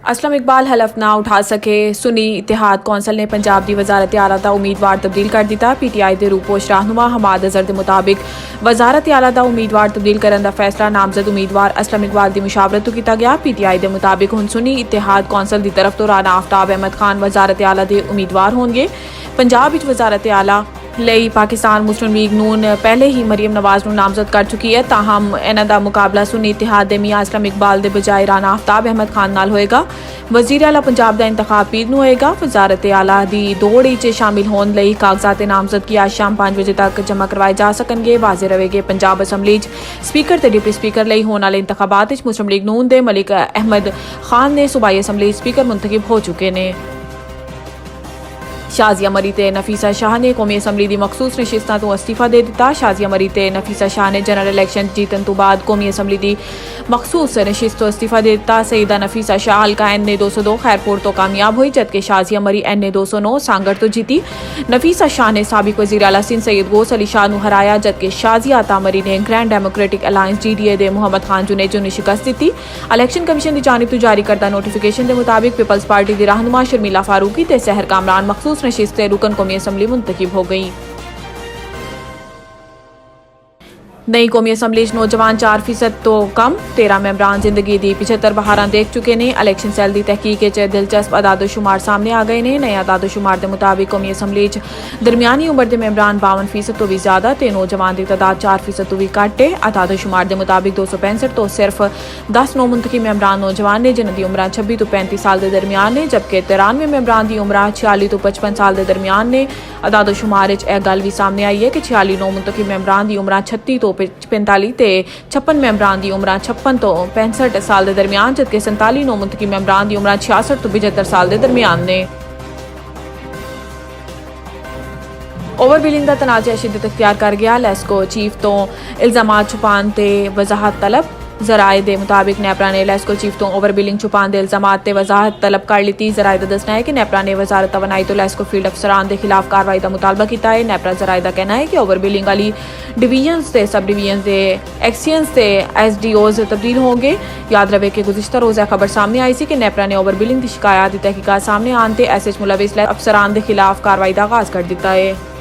असलम इकबाल हलफ ना उठा सके। सुनी इतिहाद कौंसल ने पंजाब की वजारत आला का उम्मीदवार तब्दील कर दिता। PTI के रूपोश रहनुमा हमाद अजहर के मुताबिक वजारत आला का उम्मीदवार तब्दील करने का फैसला नामजद उम्मीदवार असलम इकबाल की मुशावरत किया गया। PTI के मुताबिक हुण सुनी इतिहाद कौंसल की तरफ तो राना आफ्ताब अहमद खान वजारत आला के उम्मीदवार होंगे। पंजाब विच वजारत आला ਲਈ पाकिस्तान मुस्लिम लीग नून पहले ही मरीम नवाज ਨੂੰ नामजद कर चुकी है। ताहम इन्हां दा मुकाबला सुन्नी इतिहाद दे मियां असलम इकबाल दे बजाय राना आफ्ताब अहमद खान नाल होएगा। वजीर आला पंजाब दा इंतखाब पीर नूं होएगा। वजारत आला दी दौड़ च शामिल होने लई कागजात नामजदगी आज शाम 5 बजे तक जमा करवाए जा सकणगे। वाजे रवेगे पंजाब असैम्बली च स्पीकर ते डिप्टी स्पीकर लई होने वाले इंतखाबात च मुस्लिम लीग नून दे मलिक अहमद खान ने सूबाई असैम्बली स्पीकर मुंतखब हो चुके ने। शाजिया मरी ते नफीसा शाह ने कौमी असैम्बली की मखसूस नशिस्तां तो अस्तीफा दे दिता। शाजिया मरी ते नफीसा शाह ने जनरल इलैक्शन जीतन तो बाद कौमी असैम्बली की मखसूस नशिस्त तो अस्तीफा दे दिता। सईदा नफीसा शाह हल्का NA 202 खैरपुर तो कामयाब हुई, जबकि शाजिया मरी NA 209 सांगड़ तो जीती। नफीसा शाह ने साबिक वज़ीर आला सिंध सैयद गौस अली शाह नूं हराया, जबकि शाजिया अता मरी ने ग्रैंड डेमोक्रेटिक अलायंस GDA दे मोहम्मद खान जुनेजो ने शिकस्त दी। इलैक्शन कमीशन की जानिब तो जारी करदा नोटिफिकेशन के मुताबिक पीपल्स पार्टी की रहनुमा शर्मिला फारूकी ते सहर कामरान मखसूस नशिस्त रुकन कौमी असैम्बली मुंतखब हो गई। नई कौमी असैम्बली नौजवान 4% तो कम 13 मेंबरान जिंदगी की 75 बहारां देख चुके ने। इलैक्शन सैल की तहकीक दिलचस्प अदादोशुमार सामने आ गए ने। नए अदादोशुमार के मुताबिक कौमी असैम्बली दरमियानी उम्र के मेंबरान 52% तो भी ज्यादा ते नौजवान की तादाद 4% तो भी घट है। अदादोशुमार के मुताबिक 265 तो सिर्फ 10 नौ मुंतखब मेंबरान नौजवान ने, जिन्हों की उम्र 26 तो 35 साल के दरमियान ने, जबकि 93 मेंबरान की उम्र 46 तो 55 साल के दरमियान ने। अदादोशुमार यह गल भी सामने आई है कि 46 नौ मुंतखब मेंबरान की उम्र 36 तो 45 ते 56 मेंबरान की उम्र 56 तो 65 साल के दरमियान, जबकि 47 नौ मुंतखब मेंबरान की उम्र 66 तो 75 साल के दरमियान ने। ओवरबिलिंग का तनाज़ा शिद्दत इख्तियार कर गया। लेस्को चीफ तो इल्जामात छुपाने ते वजाहत तलब। जराए के मुताबिक नेपरा ने लेस्को चीफ तो ओवरबिलिंग छुपाने के इल्जामात ते वजाहत तलब कर ली। जराए का दसना है कि नेपरा ने वजारत तवानाई तो लेस्को फील्ड अफसरान के खिलाफ कार्रवाई का मुतालबा किया है। नेपरा जराए का कहना है कि ओवरबिलिंग वाली डिवीजनस ते सब डिवीजन के एक्सीएंस ते SDOs तब्दील होंगे। याद रहे कि गुज़िश्ता रोज़ा खबर सामने आई सी कि नेपरा ने ओवरबिलिंग की शिकायत की तहकीकात सामने आने ते ऐसे मुलविस अफसरान के खिलाफ कार्रवाई का आगाज कर दिता है।